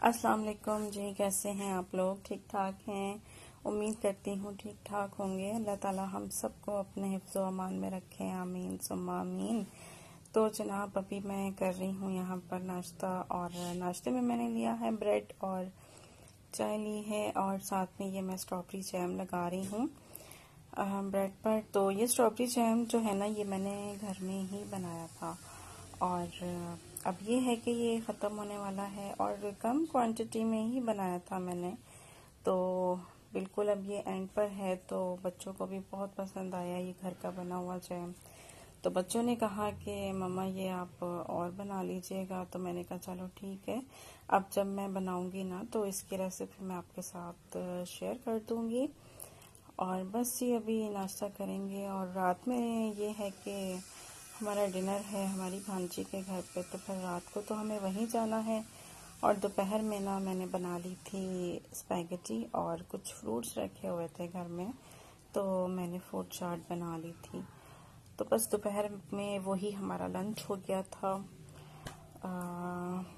अस्सलाम वालेकुम जी। कैसे हैं आप लोग? ठीक ठाक हैं? उम्मीद करती हूँ ठीक ठाक होंगे। अल्लाह ताला हम सबको अपने हिफ्ज़ो अमान में रखें, आमीन सुम्मा आमीन। तो जनाब अभी मैं कर रही हूँ यहाँ पर नाश्ता, और नाश्ते में मैंने लिया है ब्रेड और चाय ली है, और साथ में ये मैं स्ट्रॉबेरी जैम लगा रही हूँ ब्रेड पर। तो ये स्ट्रॉबेरी जैम जो है ना, ये मैंने घर में ही बनाया था, और अब ये है कि ये ख़त्म होने वाला है, और कम क्वांटिटी में ही बनाया था मैंने। तो बिल्कुल अब ये एंड पर है, तो बच्चों को भी बहुत पसंद आया ये घर का बना हुआ जैम। तो बच्चों ने कहा कि मम्मा ये आप और बना लीजिएगा, तो मैंने कहा चलो ठीक है। अब जब मैं बनाऊंगी ना, तो इसकी रेसिपी मैं आपके साथ शेयर कर दूंगी। और बस ये अभी नाश्ता करेंगे, और रात में ये है कि हमारा डिनर है हमारी भांजी के घर पे, तो फिर रात को तो हमें वहीं जाना है। और दोपहर में ना मैंने बना ली थी स्पैगेटी, और कुछ फ्रूट्स रखे हुए थे घर में, तो मैंने फ्रूट चाट बना ली थी। तो बस दोपहर में वही हमारा लंच हो गया था।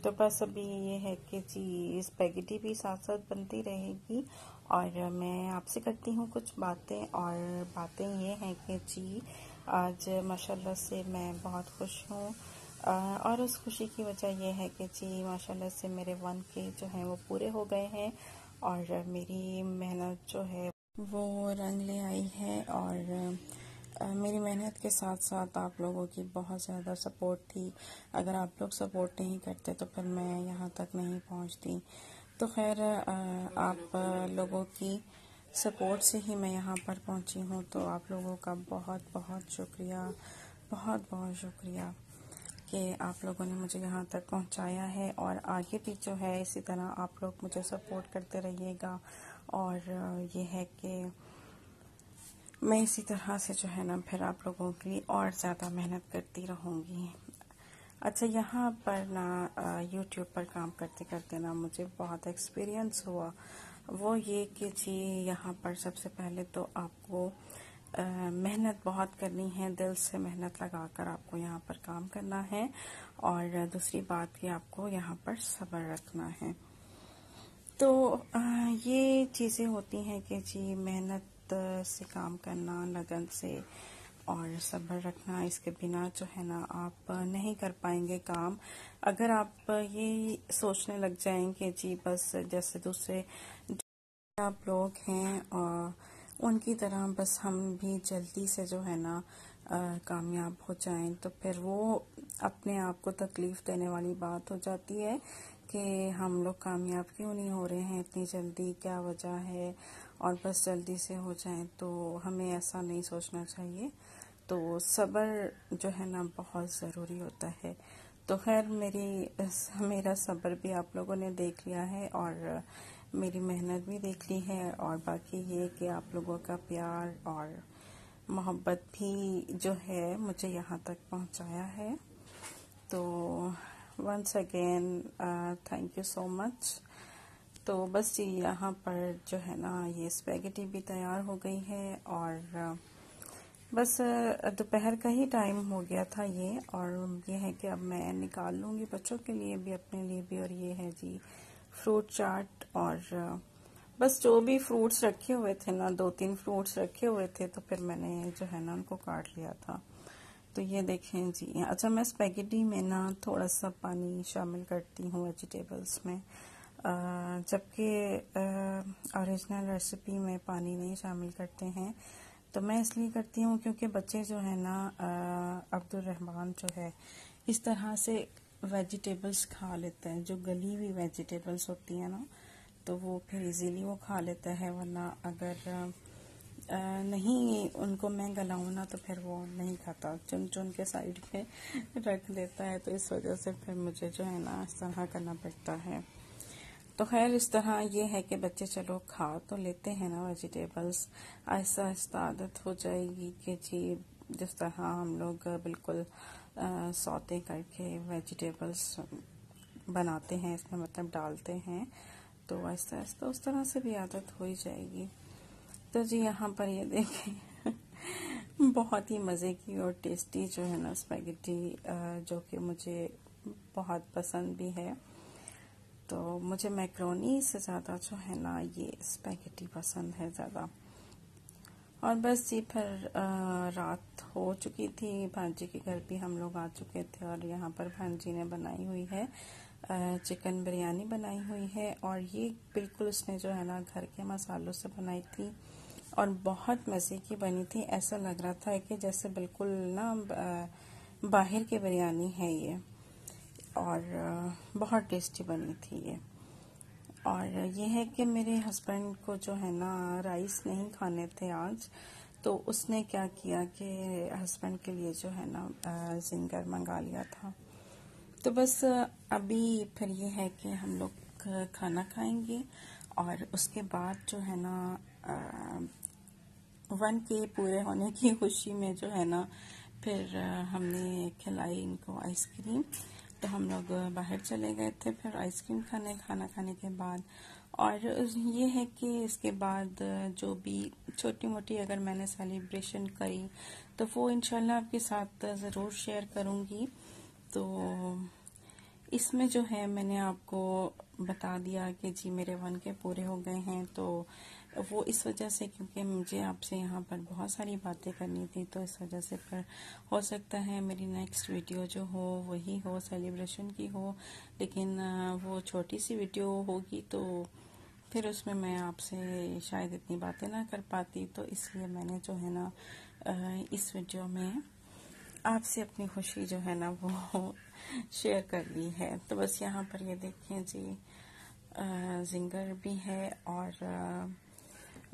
तो बस अभी ये है कि जी स्पैगेटी भी साथ साथ बनती रहेगी, और मैं आपसे करती हूँ कुछ बातें। और बातें ये हैं कि जी आज माशाल्लाह से मैं बहुत खुश हूँ, और उस खुशी की वजह यह है कि जी माशाल्लाह से मेरे 1K जो हैं वो पूरे हो गए हैं, और मेरी मेहनत जो है वो रंग ले आई है। और मेरी मेहनत के साथ साथ आप लोगों की बहुत ज़्यादा सपोर्ट थी। अगर आप लोग सपोर्ट नहीं करते तो फिर मैं यहाँ तक नहीं पहुँचती। तो खैर आप लोगों की सपोर्ट से ही मैं यहाँ पर पहुँची हूँ। तो आप लोगों का बहुत बहुत शुक्रिया, बहुत बहुत शुक्रिया कि आप लोगों ने मुझे यहाँ तक पहुँचाया है। और आगे भी जो है इसी तरह आप लोग मुझे सपोर्ट करते रहिएगा, और ये है कि मैं इसी तरह से जो है ना फिर आप लोगों के लिए और ज़्यादा मेहनत करती रहूँगी। अच्छा, यहाँ पर ना यूट्यूब पर काम करते करते ना मुझे बहुत एक्सपीरियंस हुआ। वो ये कि जी यहाँ पर सबसे पहले तो आपको मेहनत बहुत करनी है, दिल से मेहनत लगाकर आपको यहाँ पर काम करना है। और दूसरी बात कि आपको यहाँ पर सब्र रखना है। तो ये चीज़ें होती हैं कि जी मेहनत से काम करना, लगन से और सब्र रखना, इसके बिना जो है ना आप नहीं कर पाएंगे काम। अगर आप ये सोचने लग जाएंगे जी बस जैसे दूसरे आप लोग हैं और उनकी तरह बस हम भी जल्दी से जो है ना कामयाब हो जाएं, तो फिर वो अपने आप को तकलीफ देने वाली बात हो जाती है कि हम लोग कामयाब क्यों नहीं हो रहे हैं इतनी जल्दी, क्या वजह है, और बस जल्दी से हो जाएं। तो हमें ऐसा नहीं सोचना चाहिए। तो सब्र जो है ना बहुत ज़रूरी होता है। तो खैर मेरा सब्र भी आप लोगों ने देख लिया है, और मेरी मेहनत भी देख ली है, और बाकी ये कि आप लोगों का प्यार और मोहब्बत भी जो है मुझे यहाँ तक पहुँचाया है। तो once again thank you so much. तो बस जी यहाँ पर जो है ना ये स्पैगेटी भी तैयार हो गई है, और बस दोपहर का ही टाइम हो गया था ये, और ये है कि अब मैं निकाल लूँगी बच्चों के लिए भी, अपने लिए भी। और ये है जी फ्रूट चाट, और बस जो भी फ्रूट्स रखे हुए थे ना, 2-3 फ्रूट्स रखे हुए थे, तो फिर मैंने जो है ना उनको काट लिया था। तो ये देखें जी। अच्छा, मैं स्पैगेटी में ना थोड़ा सा पानी शामिल करती हूँ वेजिटेबल्स में, जबकि ओरिजिनल रेसिपी में पानी नहीं शामिल करते हैं। तो मैं इसलिए करती हूँ क्योंकि बच्चे जो है ना अब्दुल रहमान जो है इस तरह से वेजिटेबल्स खा लेते हैं, जो गली हुई वेजिटेबल्स होती हैं ना, तो वो फिर इजीली वो खा लेता है। वरना अगर नहीं उनको मैं गलाऊँ ना, तो फिर वो नहीं खाता, चुन चुन के साइड पे रख देता है। तो इस वजह से फिर मुझे जो है ना इस तरह करना पड़ता है। तो खैर इस तरह ये है कि बच्चे चलो खा तो लेते हैं ना वेजिटेबल्स, आहिस्ता आहिस्ता आदत हो जाएगी कि जी जिस तरह हम लोग बिल्कुल सौते करके वेजिटेबल्स बनाते हैं, इसमें मतलब डालते हैं, तो आहिस्ता आहिस्ता उस तरह से भी आदत हो ही जाएगी। तो जी यहाँ पर ये देखें बहुत ही मज़े की और टेस्टी जो है ना स्पैगेटी, जो कि मुझे बहुत पसंद भी है। तो मुझे मैक्रोनी से ज़्यादा जो है ना ये स्पैगेटी पसंद है ज़्यादा। और बस जी फिर रात हो चुकी थी, भांजी के घर भी हम लोग आ चुके थे और यहाँ पर भांजी ने बनाई हुई है चिकन बिरयानी बनाई हुई है। और ये बिल्कुल उसने जो है ना घर के मसालों से बनाई थी और बहुत मज़े की बनी थी। ऐसा लग रहा था कि जैसे बिल्कुल ना बाहर की बिरयानी है ये, और बहुत टेस्टी बनी थी ये। और ये है कि मेरे हस्बैंड को जो है ना राइस नहीं खाने थे आज, तो उसने क्या किया कि हस्बैंड के लिए जो है ना जिंगर मंगा लिया था। तो बस अभी फिर ये है कि हम लोग खाना खाएंगे और उसके बाद जो है ना 1K पूरे होने की खुशी में जो है ना फिर हमने खिलाई इनको आइसक्रीम। तो हम लोग बाहर चले गए थे फिर आइसक्रीम खाना खाने के बाद। और ये है कि इसके बाद जो भी छोटी मोटी अगर मैंने सेलिब्रेशन करी तो वो इंशाल्लाह आपके साथ ज़रूर शेयर करूँगी। तो इसमें जो है मैंने आपको बता दिया कि जी मेरे 1K पूरे हो गए हैं, तो वो इस वजह से क्योंकि मुझे आपसे यहाँ पर बहुत सारी बातें करनी थी, तो इस वजह से फिर हो सकता है मेरी नेक्स्ट वीडियो जो हो वही हो सेलिब्रेशन की हो, लेकिन वो छोटी सी वीडियो होगी तो फिर उसमें मैं आपसे शायद इतनी बातें ना कर पाती। तो इसलिए मैंने जो है ना इस वीडियो में आपसे अपनी खुशी जो है ना वो शेयर कर ली है। तो बस यहाँ पर ये देखें जी जिंगर भी है और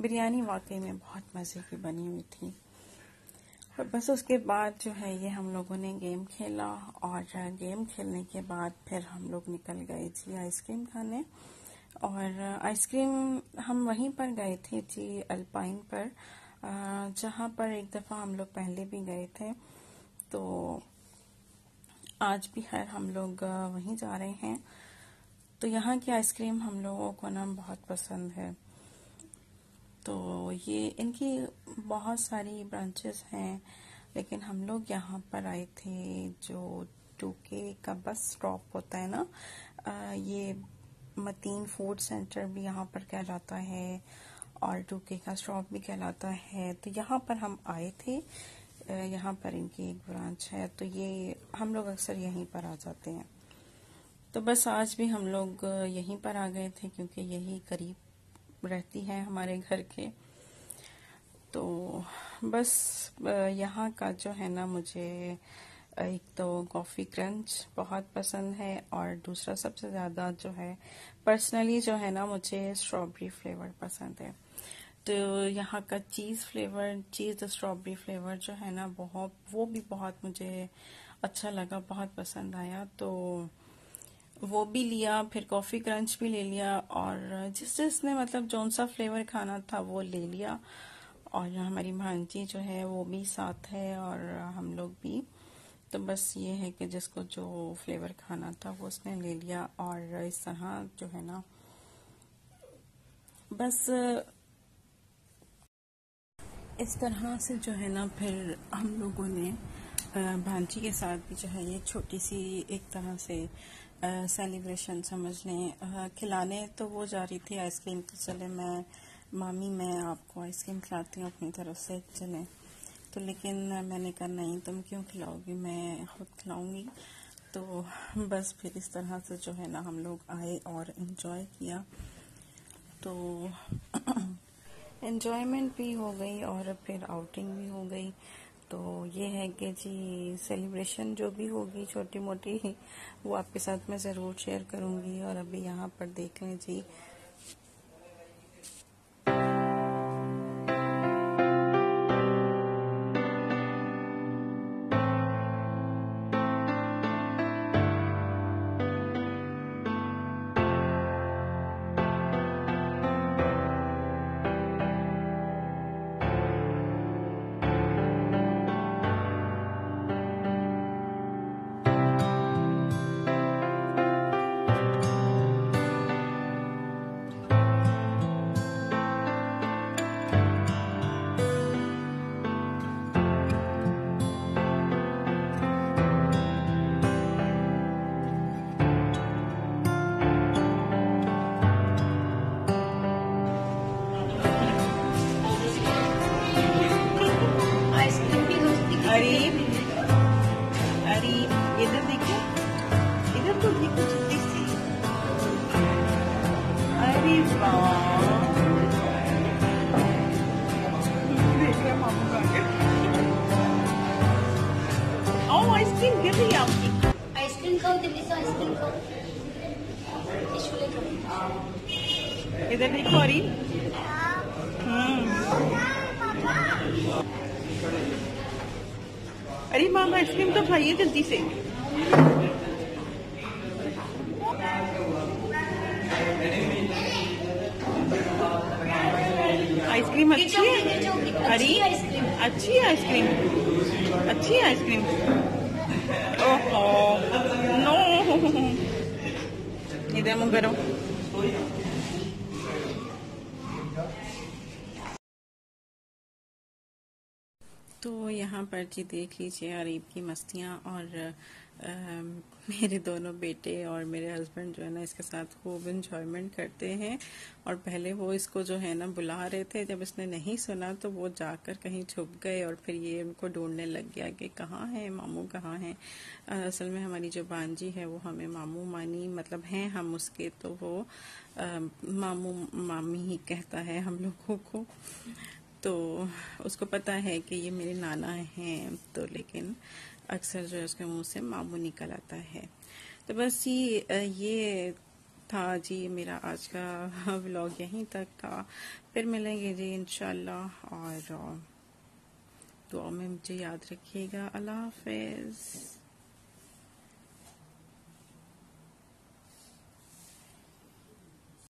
बिरयानी वाकई में बहुत मज़े की बनी हुई थी। और बस उसके बाद जो है ये हम लोगों ने गेम खेला और गेम खेलने के बाद फिर हम लोग निकल गए जी आइसक्रीम खाने। और आइसक्रीम हम वहीं पर गए थे जी अल्पाइन पर, जहाँ पर एक दफ़ा हम लोग पहले भी गए थे। तो आज भी खैर हम लोग वहीं जा रहे हैं। तो यहाँ की आइसक्रीम हम लोगों को ना बहुत पसंद है। तो ये इनकी बहुत सारी ब्रांचेस हैं, लेकिन हम लोग यहाँ पर आए थे जो 2K का बस स्टॉप होता है ना, ये मतीन फूड सेंटर भी यहाँ पर कहलाता है और 2K का स्टॉप भी कहलाता है। तो यहाँ पर हम आए थे, यहाँ पर इनकी एक ब्रांच है, तो ये हम लोग अक्सर यहीं पर आ जाते हैं। तो बस आज भी हम लोग यहीं पर आ गए थे क्योंकि यही करीब रहती है हमारे घर के। तो बस यहाँ का जो है ना मुझे एक तो कॉफ़ी क्रंच बहुत पसंद है और दूसरा सबसे ज़्यादा जो है पर्सनली जो है ना मुझे स्ट्रॉबेरी फ्लेवर पसंद है। तो यहाँ का चीज़ स्ट्रॉबेरी फ्लेवर जो है ना वो भी बहुत मुझे अच्छा लगा, बहुत पसंद आया। तो वो भी लिया, फिर कॉफ़ी क्रंच भी ले लिया और जिसने मतलब जौन सा फ्लेवर खाना था वो ले लिया। और हमारी भांजी जो है वो भी साथ है और हम लोग भी। तो बस ये है कि जिसको जो फ्लेवर खाना था वो उसने ले लिया। और इस तरह जो है ना बस इस तरह से जो है ना फिर हम लोगों ने भांजी के साथ भी जो है ये छोटी सी एक तरह से सेलिब्रेशन समझ लें। खिलाने तो वो जा रही थी आइसक्रीम, तो चले मैं आपको आइसक्रीम खिलाती हूँ अपनी तरफ से चलें। तो लेकिन मैंने कहा नहीं, तुम क्यों खिलाओगी, मैं खुद खिलाऊंगी। तो बस फिर इस तरह से जो है ना हम लोग आए और एंजॉय किया। तो एंजॉयमेंट भी हो गई और फिर आउटिंग भी हो गई। तो ये है कि जी सेलिब्रेशन जो भी होगी छोटी मोटी वो आपके साथ मैं ज़रूर शेयर करूँगी। और अभी यहाँ पर देख लें जी इधर देखो अरी। अरे माम आइसक्रीम तो खाइए जल्दी से। आइसक्रीम अच्छी है अरी, अच्छी है आइसक्रीम, अच्छी है आइसक्रीम। ओहो नो, इधर मुंह करो। तो यहाँ पर जी देख लीजिए अरीब की मस्तियाँ, और मेरे दोनों बेटे और मेरे हस्बैंड जो है ना इसके साथ खूब इंजॉयमेंट करते हैं। और पहले वो इसको जो है ना बुला रहे थे, जब इसने नहीं सुना तो वो जाकर कहीं छुप गए और फिर ये उनको ढूंढने लग गया कि कहाँ है मामू, कहाँ है। असल में हमारी जो बांजी है वो हमें मामू मानी मतलब हैं हम उसके, तो वो मामू मामी ही कहता है हम लोगों को। तो उसको पता है कि ये मेरे नाना हैं, तो लेकिन अक्सर जो है उसके मुंह से मामू निकल आता है। तो बस ये था जी मेरा आज का व्लॉग, यहीं तक था। फिर मिलेंगे जी इंशाल्लाह, और दुआ में मुझे याद रखिएगा। अल्लाह हाफिज।